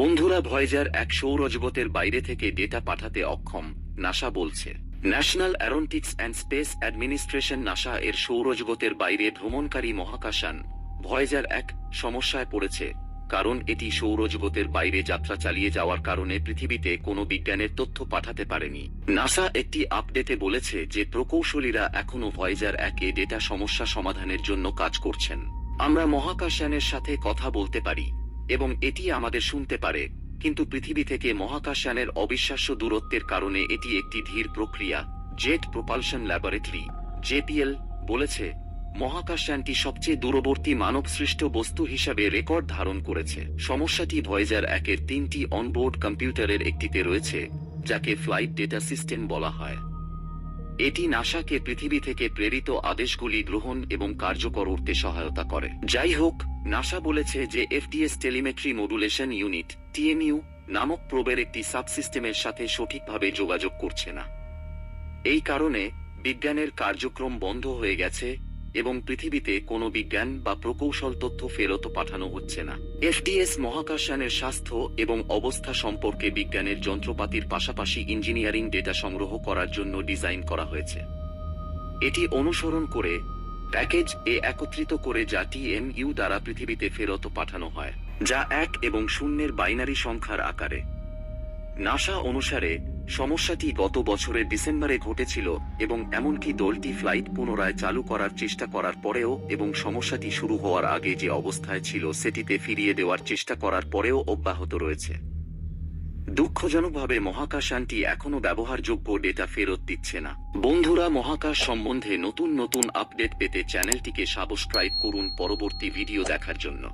বন্ধুরা, ভয়েজার 1 সৌরজগতের বাইরে থেকে ডেটা পাঠাতে অক্ষম, নাসা বলছে। National Aeronautics and space administration NASA এর সৌরজগতের বাইরে ভ্রমণকারী মহাকাশযান ভয়েজার 1 সমস্যায় পড়েছে, কারণ এটি সৌরজগতের বাইরে যাত্রা চালিয়ে যাওয়ার কারণে পৃথিবীতে কোনো বিজ্ঞানের তথ্য পাঠাতে পারেনি। নাসা একটি আপডেটে বলেছে যে প্রকৌশলীরা এখনও ভয়েজার 1 এ ডেটা সমস্যা সমাধানের জন্য কাজ করছেন। আমরা মহাকাশযানের সাথে কথা বলতে পারি এবং এটি আমাদের শুনতে পারে, কিন্তু পৃথিবী থেকে মহাকাশযানের অবিশ্বাস্য দূরত্বের কারণে এটি একটি ধীর প্রক্রিয়া, জেট প্রপালশন ল্যাবরেটরি জেপিএল বলেছে। মহাকাশযানটি সবচেয়ে দূরবর্তী মানবসৃষ্ট বস্তু হিসাবে রেকর্ড ধারণ করেছে। সমস্যাটি ভয়েজার 1 এর 3টি অনবোর্ড কম্পিউটারের একটিতে রয়েছে, যাকে ফ্লাইট ডেটা সিস্টেম বলা হয়। এটি নাসাকে পৃথিবী থেকে প্রেরিত আদেশগুলি গ্রহণ এবং কার্যকর করতে সহায়তা করে। যাই হোক, নাসা বলেছে যে এফডিএস টেলিমেট্রি মডুলেশন ইউনিট টিএমইউ নামক প্রোবের একটি সাবসিস্টেমের সাথে সঠিকভাবে যোগাযোগ করছে না। এই কারণে বিজ্ঞানের কার্যক্রম বন্ধ হয়ে গেছে এবং পৃথিবীতে কোনো বিজ্ঞান বা প্রকৌশল তথ্য ফেরত পাঠানো হচ্ছে না। এফডিএস মহাকাশযানের স্বাস্থ্য এবং অবস্থা সম্পর্কে বিজ্ঞানের যন্ত্রপাতির পাশাপাশি ইঞ্জিনিয়ারিং ডেটা সংগ্রহ করার জন্য ডিজাইন করা হয়েছে। এটি অনুসরণ করে প্যাকেজ এ একত্রিত করে যা টিএমইউ দ্বারা পৃথিবীতে ফেরত পাঠানো হয়, যা 1 এবং 0 বাইনারি সংখ্যার আকারে। নাসা অনুসারে সমস্যাটি গত বছরের ডিসেম্বরে ঘটেছিল এবং এমনকি দলটি ফ্লাইট পুনরায় চালু করার চেষ্টা করার পরেও এবং সমস্যাটি শুরু হওয়ার আগে যে অবস্থায় ছিল সেটিতে ফিরিয়ে দেওয়ার চেষ্টা করার পরেও অব্যাহত রয়েছে। দুঃখজনকভাবে মহাকাশযানটি এখনও ব্যবহারযোগ্য ডেটা ফেরত দিচ্ছে না। বন্ধুরা, মহাকাশ সম্বন্ধে নতুন নতুন আপডেট পেতে চ্যানেলটিকে সাবস্ক্রাইব করুন পরবর্তী ভিডিও দেখার জন্য।